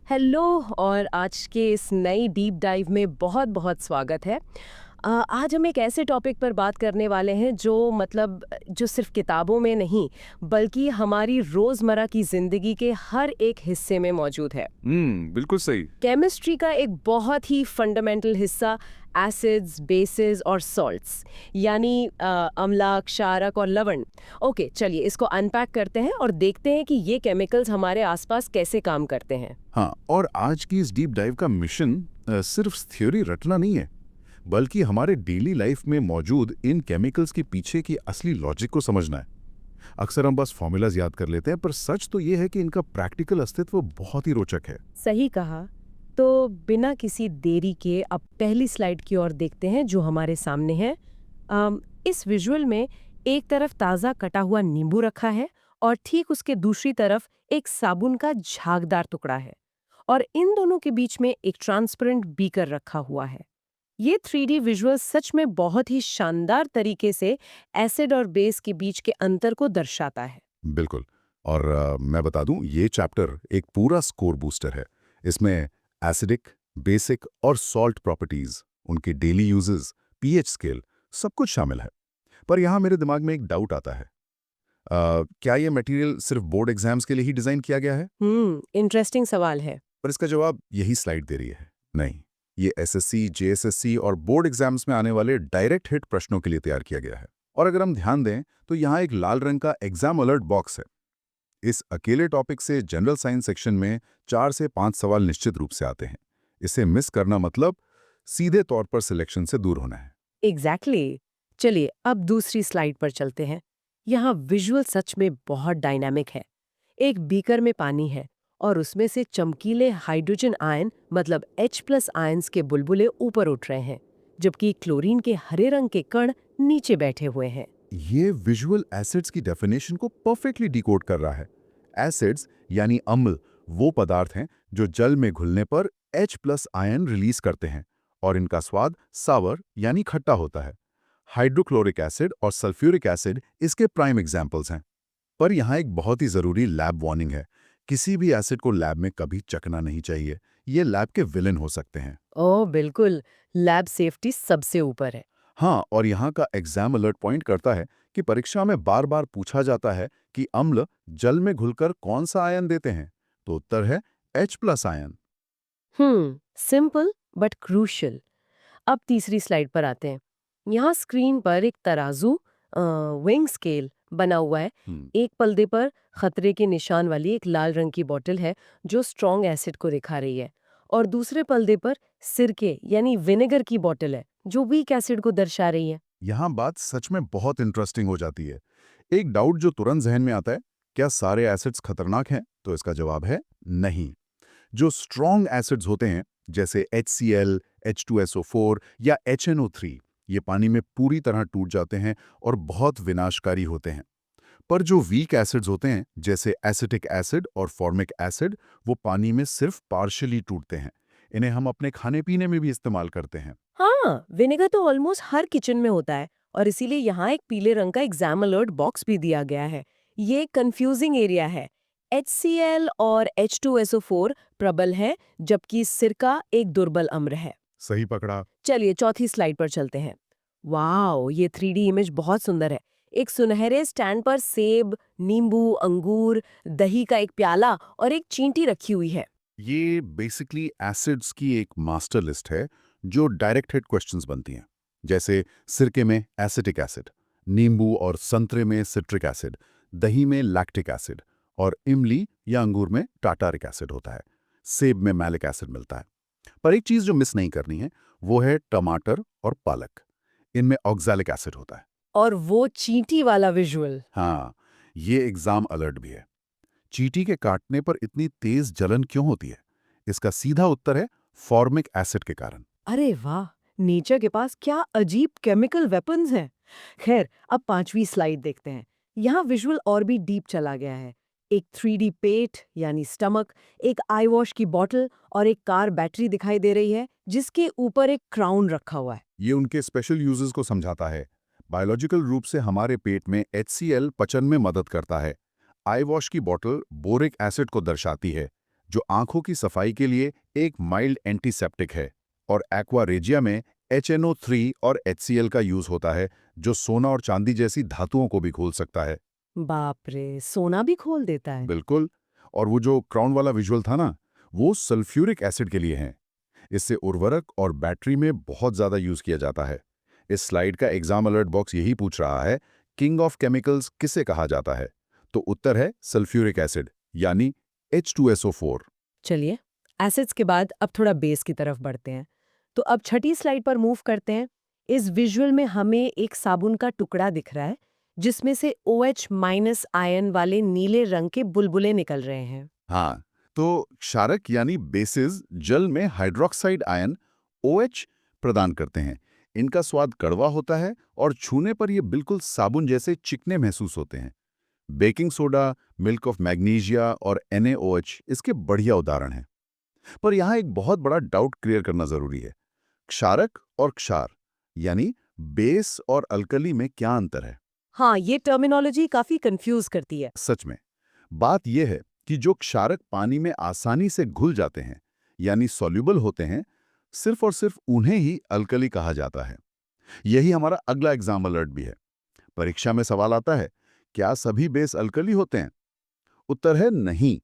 Hello और आज के इस नई डीप डाइव में बहुत बहुत स्वागत है। आज हम एक ऐसे टॉपिक पर बात करने वाले हैं जो जो सिर्फ किताबों में नहीं बल्कि हमारी रोज़मर्रा की ज़िंदगी के हर एक हिस्से में मौजूद है। बिल्कुल सही। केमिस्ट्री का एक बहुत ही फंडामेंटल हिस्सा एसिड्स, बेसिस और सॉल्ट्स यानी अम्ला, क्षारक और लवण। ओके, चलिए इसको अनपैक करते हैं और देखते हैं कि ये केमिकल्स हमारे आसपास कैसे काम करते हैं। हाँ, और आज की इस डीप डाइव का मिशन सिर्फ थ्योरी रटना नहीं है, बल्कि हमारे डेली लाइफ में मौजूद इन केमिकल्स के पीछे की असली लॉजिक को समझना है। अक्सर हम बस फॉर्मूलाज याद कर लेते हैं, पर सच तो ये है कि इनका प्रैक्टिकल अस्तित्व बहुत ही रोचक है। सही कहा। तो बिना किसी देरी के अब पहली स्लाइड की ओर देखते हैं जो हमारे सामने है। इस विजुअल में एक तरफ ताज़ा कटा हुआ नींबू रखा है और ठीक उसके दूसरी तरफ एक साबुन का झागदार टुकड़ा है और इन दोनों के बीच में एक ट्रांसपेरेंट बीकर रखा हुआ है। ये 3D विजुअल सच में बहुत ही शानदार तरीके से एसिड और बेस के बीच के अंतर को दर्शाता है। बिल्कुल। और मैं बता दूं, ये चैप्टर एक पूरा स्कोर बूस्टर है। इसमें एसिडिक, बेसिक और सॉल्ट प्रॉपर्टीज, उनके डेली यूजेस, पीएच स्केल, सब कुछ शामिल है। पर यहाँ मेरे दिमाग में एक डाउट आता है। क्या ये मटेरियल सिर्फ बोर्ड एग्जाम्स के लिए ही डिजाइन किया गया है? इंटरेस्टिंग सवाल है। पर इसका जवाब यही स्लाइड दे रही है। नहीं, ये एसएससी, जेएसएससी और बोर्ड एग्जाम्स में आने वाले डायरेक्ट हिट प्रश्नों के लिए तैयार किया गया है। और अगर हम ध्यान दें तो यहाँ एक लाल रंग का एग्जाम अलर्ट बॉक्स है। इस अकेले टॉपिक से जनरल साइंस सेक्शन में 4 से 5 सवाल निश्चित रूप से आते हैं। इसे मिस करना मतलब सीधे तौर पर सिलेक्शन से दूर होना है। एग्जैक्टली। चलिए अब दूसरी स्लाइड पर चलते हैं। यहाँ विजुअल सच में बहुत डायनामिक है। एक बीकर में पानी है और उसमें से चमकीले हाइड्रोजन आयन H+ आयन्स के बुलबुले ऊपर उठ रहे हैं, जबकि क्लोरीन के हरे रंग के कण नीचे बैठे हुए हैं। ये विजुअल एसिड्स की डेफिनेशन को परफेक्टली डिकोड कर रहा है। एसिड्स यानी अम्ल वो पदार्थ हैं जो जल में घुलने पर H+ आयन रिलीज करते हैं और इनका स्वाद सावर यानी खट्टा होता है। हाइड्रोक्लोरिक एसिड और सल्फ्यूरिक एसिड इसके प्राइम एग्जाम्पल्स हैं। पर यहाँ एक बहुत ही जरूरी लैब वार्निंग है। किसी भी एसिड को लैब में कभी चखना नहीं चाहिए। ये लैब के विलेन हो सकते हैं। ओह बिल्कुल, लैब सेफ्टी सबसे ऊपर है। हाँ, और यहाँ का एग्जाम अलर्ट पॉइंट करता है कि परीक्षा में बार बार पूछा जाता है कि अम्ल जल में घुलकर कौन सा आयन देते हैं, तो उत्तर है H+ ion. Simple but crucial. अब तीसरी स्लाइड पर आते हैं। यहाँ स्क्रीन पर एक तराजू विंग स्केल बना हुआ है। हम्म, एक पल्ले पर खतरे के निशान वाली एक लाल रंग की बोतल है जो स्ट्रॉन्ग एसिड को दिखा रही है और दूसरे पल्ले पर सिरके यानी विनेगर की बोतल है जो वीक एसिड को दर्शा रही है। यहाँ बात सच में बहुत इंटरेस्टिंग हो जाती है। एक डाउट जो तुरंत जहन में आता है, क्या सारे एसिड्स खतरनाक हैं? तो इसका जवाब है नहीं। जो स्ट्रॉन्ग एसिड्स होते हैं जैसे HCl, H2SO4 या HNO3, ये पानी में पूरी तरह टूट जाते हैं और बहुत विनाशकारी होते हैं। पर जो वीक एसिड्स होते हैं जैसे एसिटिक एसिड और फॉर्मिक एसिड, वो पानी में सिर्फ पार्शियली टूटते हैं। इन्हें हम अपने खाने पीने में भी इस्तेमाल करते हैं। हाँ, विनेगर तो ऑलमोस्ट हर किचन में होता है और इसीलिए यहाँ एक पीले रंग का एग्जाम अलर्ट बॉक्स भी दिया गया है। ये कंफ्यूजिंग एरिया है। HCl और H2SO4 प्रबल है, जबकि सिरका एक दुर्बल अम्ल है। सही पकड़ा। चलिए चौथी स्लाइड पर चलते हैं। वाओ, ये 3D इमेज बहुत सुंदर है। एक सुनहरे स्टैंड पर सेब, नींबू, अंगूर, दही का एक प्याला और एक चींटी रखी हुई है। ये बेसिकली एसिड्स की एक मास्टर लिस्ट है जो डायरेक्ट हिट क्वेश्चंस बनती हैं। जैसे सिरके में एसिटिक एसिड, नींबू और संतरे में सिट्रिक एसिड, दही में लैक्टिक एसिड और इमली या अंगूर में टाटारिक एसिड होता है। सेब में मैलिक एसिड मिलता है। पर एक चीज जो मिस नहीं करनी है वो है टमाटर और पालक। इनमें ऑक्सैलिक एसिड होता है। और वो चींटी वाला विजुअल। हाँ, ये एग्जाम अलर्ट भी है। चींटी के काटने पर इतनी तेज जलन क्यों होती है? इसका सीधा उत्तर है फॉर्मिक एसिड के कारण। अरे वाह, नेचर के पास क्या अजीब केमिकल वेपन्स हैं। खैर, अब पांचवी स्लाइड देखते हैं। यहाँ विजुअल और भी डीप चला गया है। एक 3D पेट यानी स्टमक, एक आई वॉश की बॉटल और एक कार बैटरी दिखाई दे रही है जिसके ऊपर एक क्राउन रखा हुआ है। ये उनके स्पेशल यूजेस को समझाता है। बायोलॉजिकल रूप से हमारे पेट में HCl पचन में मदद करता है। आई वॉश की बोतल बोरिक एसिड को दर्शाती है। जो आंखों की सफाई के लिए एक माइल्ड एंटीसेप्टिक है। और एक्वा रेजिया में HNO3 और HCl का यूज होता है, जो सोना और चांदी जैसी धातुओं को भी खोल सकता है। बाप रे, सोना भी खोल देता है। बिल्कुल। और वो जो क्राउन वाला विजुअल था ना, वो सल्फ्यूरिक एसिड के लिए है। इससे उर्वरक और बैटरी में बहुत ज्यादा यूज किया जाता है। इस स्लाइड का एग्जाम अलर्ट बॉक्स यही पूछ रहा है, किंग ऑफ केमिकल्स किसे कहा जाता है? तो उत्तर है सल्फ्यूरिक एसिड, यानी H2SO4। चलिए, एसिड्स के बाद अब थोड़ा बेस की तरफ बढ़ते हैं। तो अब छठी स्लाइड पर मूव करते हैं। इस विजुअल में हमें एक साबुन का टुकड़ा दिख रहा है, जिसमें से OH- आयन वाले नीले रंग के बुलबुले निकल रहे हैं। हाँ, तो क्षारक यानी बेसिस जल में हाइड्रोक्साइड आयन OH प्रदान करते हैं। इनका स्वाद कड़वा होता है और छूने पर ये बिल्कुल साबुन जैसे चिकने महसूस होते हैं। Baking soda, milk of magnesia और NaOH इसके बढ़िया उदाहरण हैं। पर यहाँ एक बहुत बड़ा डाउट क्लियर करना जरूरी है। क्षारक और क्षार यानी बेस और अल्कली में क्या अंतर है? हाँ, ये टर्मिनोलॉजी काफी कंफ्यूज करती है। सच में बात यह है कि जो क्षारक पानी में आसानी से घुल जाते हैं, यानी सॉल्युबल होते हैं, सिर्फ और सिर्फ उन्हें ही अल्कली कहा जाता है। यही हमारा अगला एग्जाम अलर्ट भी है। परीक्षा में सवाल आता है, क्या सभी बेस अल्कली होते हैं? उत्तर है नहीं।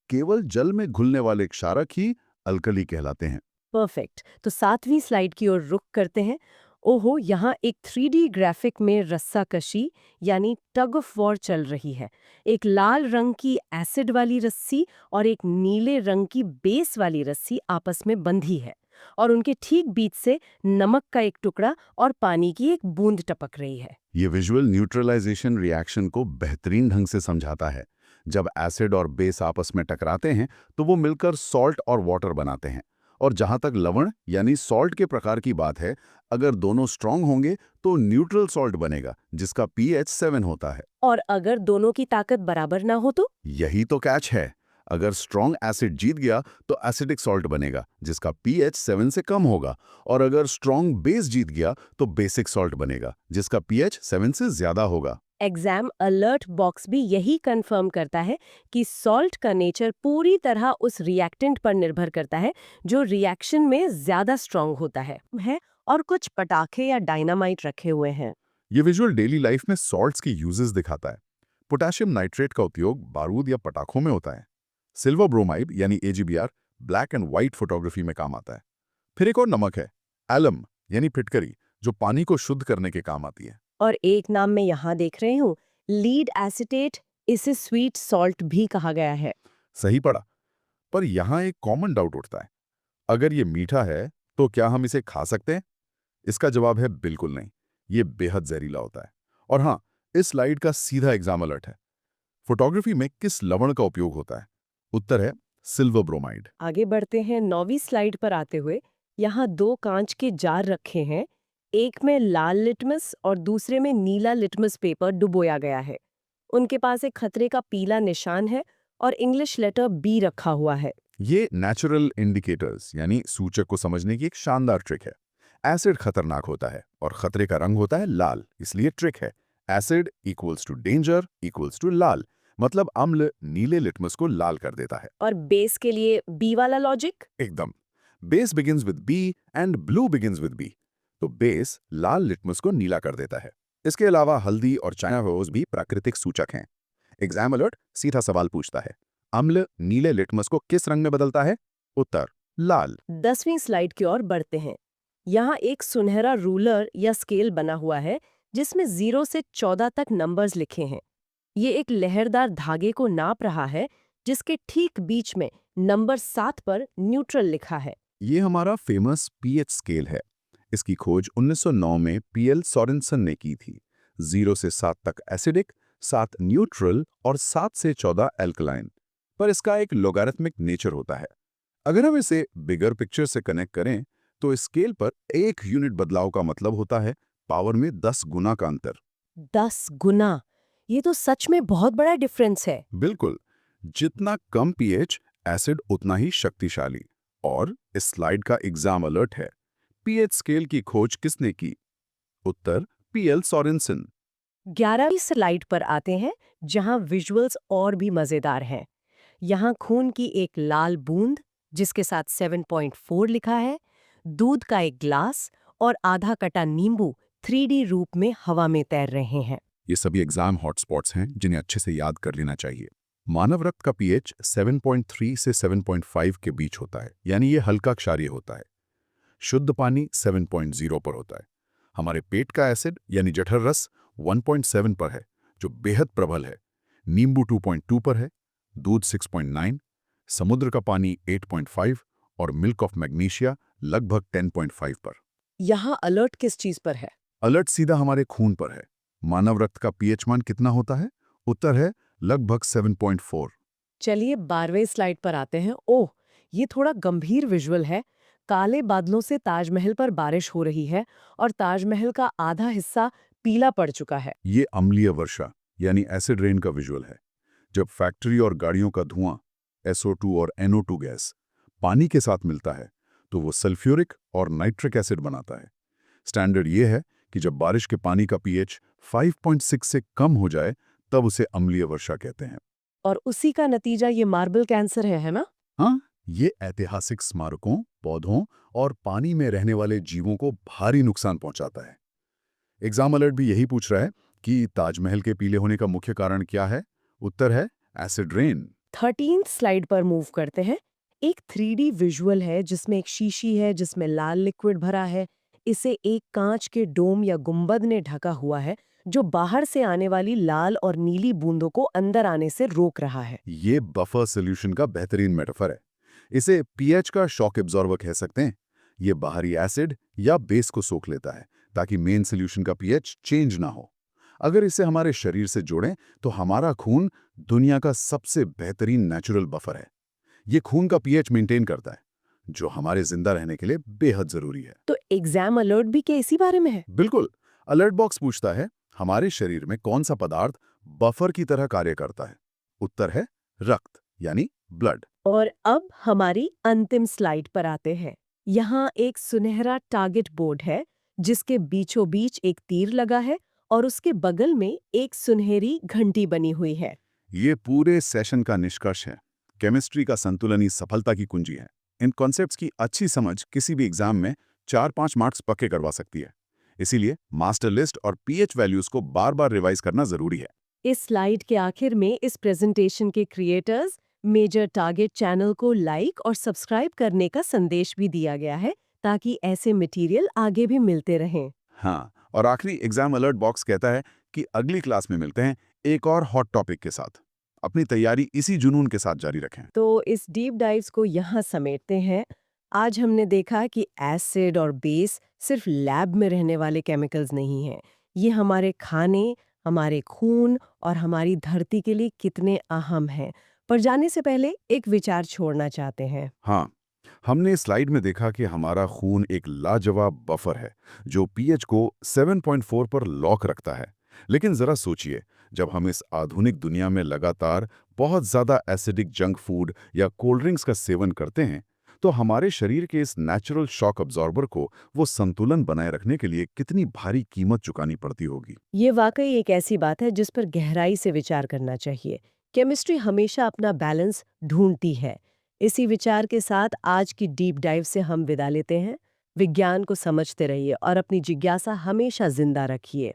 केवल जल में घुलने वाले क्षारक ही अल्कली कहलाते हैं। परफेक्ट। तो 7वीं स्लाइड की ओर रुख करते हैं। ओहो, यहाँ एक 3D ग्राफिक में रस्साकशी यानी टग ऑफ वॉर चल रही है। एक लाल रंग की एसिड वाली रस्सी और एक नीले रंग की बेस वाली रस्सी आपस में बंधी है, और उनके ठीक बीच से नमक का एक टुकड़ा और पानी की एक बूंद टपक रही है। ये विजुअल न्यूट्रलाइजेशन रिएक्शन को बेहतरीन ढंग से समझाता है। जब एसिड और बेस आपस में टकराते हैं तो वो मिलकर सॉल्ट और वाटर बनाते हैं। और जहां तक लवण यानी सॉल्ट के प्रकार की बात है, अगर दोनों स्ट्रांग होंगे तो न्यूट्रल सॉल्ट बनेगा, जिसका pH 7 होता है। और अगर दोनों की ताकत बराबर ना हो तो? यही तो कैच है। अगर स्ट्रॉन्ग एसिड जीत गया तो एसिडिक सॉल्ट बनेगा, जिसका pH 7 से कम होगा। और अगर स्ट्रॉन्ग बेस जीत गया तो बेसिक सॉल्ट बनेगा, जिसका pH 7 से ज्यादा होगा। एग्जाम अलर्ट बॉक्स भी यही कंफर्म करता है कि सॉल्ट का नेचर पूरी तरह उस रिएक्टेंट पर निर्भर करता है जो रिएक्शन में ज्यादा स्ट्रांग होता है। और कुछ पटाखे या डायनामाइट रखे हुए हैं। ये विजुअल डेली लाइफ में सॉल्ट्स के यूजेस दिखाता है। पोटेशियम नाइट्रेट का उपयोग बारूद या पटाखों में होता है। सिल्वर ब्रोमाइड यानी AgBr black and white photography में काम आता है। फिर एक और नमक है, एलम यानी फिटकरी, जो पानी को शुद्ध करने के काम आती है। और एक नाम मैं यहाँ देख रही हूँ, लीड एसिटेट। इसे स्वीट सॉल्ट भी कहा गया है। सही पड़ा। पर यहाँ एक कॉमन डाउट उठता है, अगर ये मीठा है तो क्या हम इसे खा सकते हैं? इसका जवाब है बिल्कुल नहीं। ये बेहद जहरीला होता है। और हाँ, इस स्लाइड का सीधा एग्जाम अलर्ट है। फोटोग्राफी में किस लवण का उपयोग होता है? उत्तर है सिल्वर ब्रोमाइड। आगे बढ़ते हैं। 9वीं स्लाइड पर आते हुए यहाँ दो कांच के जार रखे हैं। एक में लाल लिटमस और दूसरे में नीला लिटमस पेपर डुबोया गया है। उनके पास एक खतरे का पीला निशान है और इंग्लिश लेटर B रखा हुआ है। ये नेचुरल इंडिकेटर्स यानी सूचक को समझने की एक शानदार ट्रिक है। एसिड खतरनाक होता है और खतरे का रंग होता है लाल, इसलिए ट्रिक है acid equals to danger equals to लाल। मतलब अम्ल नीले लिटमस को लाल कर देता है। और बेस के लिए B वाला लॉजिक? एकदम। Base begins with B and blue begins with B. तो बेस लाल लिटमस को नीला कर देता है। इसके अलावा हल्दी और चाइना रोज भी प्राकृतिक सूचक हैं। एग्जाम अलर्ट सीधा सवाल पूछता है, अम्ल नीले लिटमस को किस रंग में बदलता है? उत्तर लाल। 10वीं स्लाइड की ओर बढ़ते हैं। यहाँ एक सुनहरा रूलर या स्केल बना हुआ है, जिसमें 0 से 14 तक नंबर्स लिखे हैं। ये एक लहरदार धागे को नाप रहा है, जिसके ठीक बीच में नंबर 7 पर न्यूट्रल लिखा है। ये हमारा फेमस पीएच स्केल है। इसकी खोज 1909 में पीएल सोरेनसन ने की थी। 0 से 7 तक एसिडिक, 7 न्यूट्रल और 7 से 14 एल्कलाइन। पर इसका एक लोगारिथमिक नेचर होता है। अगर हम इसे बिगर पिक्चर से कनेक्ट करें तो इस स्केल पर 1 यूनिट बदलाव का मतलब होता है पावर में 10 गुना का अंतर। 10 गुना! ये तो सच में बहुत बड़ा डिफरेंस है। बिल्कुल। जितना कम पीएच एसिड उतना ही शक्तिशाली। और इस स्लाइड का एग्जाम अलर्ट है, पीएच स्केल की खोज किसने की? उत्तर पीएल सोरेनसन। 11वीं स्लाइड पर आते हैं, जहां विजुअल्स और भी मजेदार हैं। यहाँ खून की एक लाल बूंद जिसके साथ 7.4 लिखा है, दूध का एक ग्लास और आधा कटा नींबू 3D रूप में हवा में तैर रहे हैं। ये सभी एग्जाम हॉटस्पॉट्स हैं जिन्हें अच्छे से याद कर लेना चाहिए। मानव रक्त का पीएच 7.3 से 7.5 के बीच होता है, यानी ये हल्का क्षारीय होता है। शुद्ध पानी 7.0 पर होता है। हमारे पेट का एसिड यानी जठर रस 1.7 पर है, जो बेहद प्रबल है। नींबू 2.2 पर है, दूध 6.9, समुद्र का पानी 8.5 और मिल्क ऑफ मैग्नीशिया लगभग 10.5 पर। यहाँ अलर्ट किस चीज पर है? अलर्ट सीधा हमारे खून पर है। मानव रक्त का पीएच मान कितना होता है? उत्तर है लगभग 7.4। चलिए 12वें स्लाइड पर आते हैं। ओह, ये थोड़ा गंभीर विजुअल है। काले बादलों से ताजमहल पर बारिश हो रही है और ताजमहल का आधा हिस्सा पीला पड़ चुका है। ये अम्लीय वर्षा यानी एसिड रेन का विजुअल है। जब फैक्ट्री और गाड़ियों का धुआं SO2 और NO2 गैस पानी के साथ मिलता है तो वो सल्फ्यूरिक और नाइट्रिक एसिड बनाता है। स्टैंडर्ड ये है कि जब बारिश के पानी का पीएच 5.6 से कम हो जाए तब उसे अम्लीय वर्षा कहते हैं। और उसी का नतीजा ये मार्बल कैंसर है ना? हाँ, ये ऐतिहासिक स्मारकों, पौधों और पानी में रहने वाले जीवों को भारी नुकसान पहुंचाता है। एग्जाम अलर्ट भी यही पूछ रहा है कि ताजमहल के पीले होने का मुख्य कारण क्या है? उत्तर है एसिड रेन। 13th स्लाइड पर मूव करते हैं। एक 3D विजुअल है जिसमें एक शीशी है जिसमें लाल लिक्विड भरा है। इसे एक कांच के डोम या गुंबद ने ढका हुआ है जो बाहर से आने वाली लाल और नीली बूंदों को अंदर आने से रोक रहा है। ये बफर सॉल्यूशन का बेहतरीन मेटाफर है। इसे पीएच का शॉक एब्जॉर्बर कह सकते हैं। ये बाहरी एसिड या बेस को सोख लेता है ताकि मेन सॉल्यूशन का पीएच चेंज ना हो। अगर इसे हमारे शरीर से जोड़ें तो हमारा खून दुनिया का सबसे बेहतरीन नेचुरल बफर है। ये खून का पीएच मेंटेन करता है, जो हमारे जिंदा रहने के लिए बेहद जरूरी है। तो एग्जाम अलर्ट भी क्या इसी बारे में है? बिल्कुल। अलर्ट बॉक्स पूछता है हमारे शरीर में कौन सा पदार्थ बफर की तरह कार्य करता है। उत्तर है रक्त यानी ब्लड। और अब हमारी अंतिम स्लाइड पर आते हैं। यहाँ एक सुनहरा टारगेट बोर्ड है जिसके बीचों बीच एक तीर लगा है और उसके बगल में एक सुनहरी घंटी बनी हुई है। ये पूरे सेशन का निष्कर्ष है। केमिस्ट्री का संतुलन ही सफलता की कुंजी है। इन कॉन्सेप्ट्स की अच्छी समझ किसी भी एग्जाम में 4-5 मार्क्स पक्के करवा सकती है। इसीलिए मास्टर लिस्ट और पीएच वैल्यूज को बार बार रिवाइज करना जरूरी है। इस स्लाइड के आखिर में इस प्रेजेंटेशन के क्रिएटर्स मेजर टारगेट चैनल को लाइक और सब्सक्राइब करने का संदेश भी दिया गया है ताकि ऐसे मटेरियल आगे भी मिलते रहें। हाँ, और आखिरी एग्जाम अलर्ट बॉक्स कहता है कि अगली क्लास में मिलते हैं एक और हॉट टॉपिक के साथ। अपनी तैयारी इसी जुनून के साथ जारी रखें। तो इस डीप डाइव्स को यहाँ समेटते हैं। आज हमने देखा कि एसिड और बेस सिर्फ लैब में रहने वाले केमिकल्स नहीं हैं। ये हमारे खाने, हमारे खून और हमारी धरती के लिए कितने अहम हैं। पर जाने से पहले एक विचार छोड़ना चाहते हैं। हाँ, हमने इस स्लाइड में देखा कि हमारा खून एक लाजवाब बफर है जो पीएच को 7.4 पर लॉक रखता है। लेकिन जरा सोचिए, जब हम इस आधुनिक दुनिया में लगातार बहुत ज्यादा एसिडिक जंक फूड या कोल्ड ड्रिंक्स का सेवन करते हैं, तो हमारे शरीर के इस नेचुरल शॉक अब्जॉर्बर को वो संतुलन बनाए रखने के लिए कितनी भारी कीमत चुकानी पड़ती होगी। ये वाकई एक ऐसी बात है जिस पर गहराई से विचार करना चाहिए। केमिस्ट्री हमेशा अपना बैलेंस ढूंढती है। इसी विचार के साथ आज की डीप डाइव से हम विदा लेते हैं। विज्ञान को समझते रहिए और अपनी जिज्ञासा हमेशा जिंदा रखिए।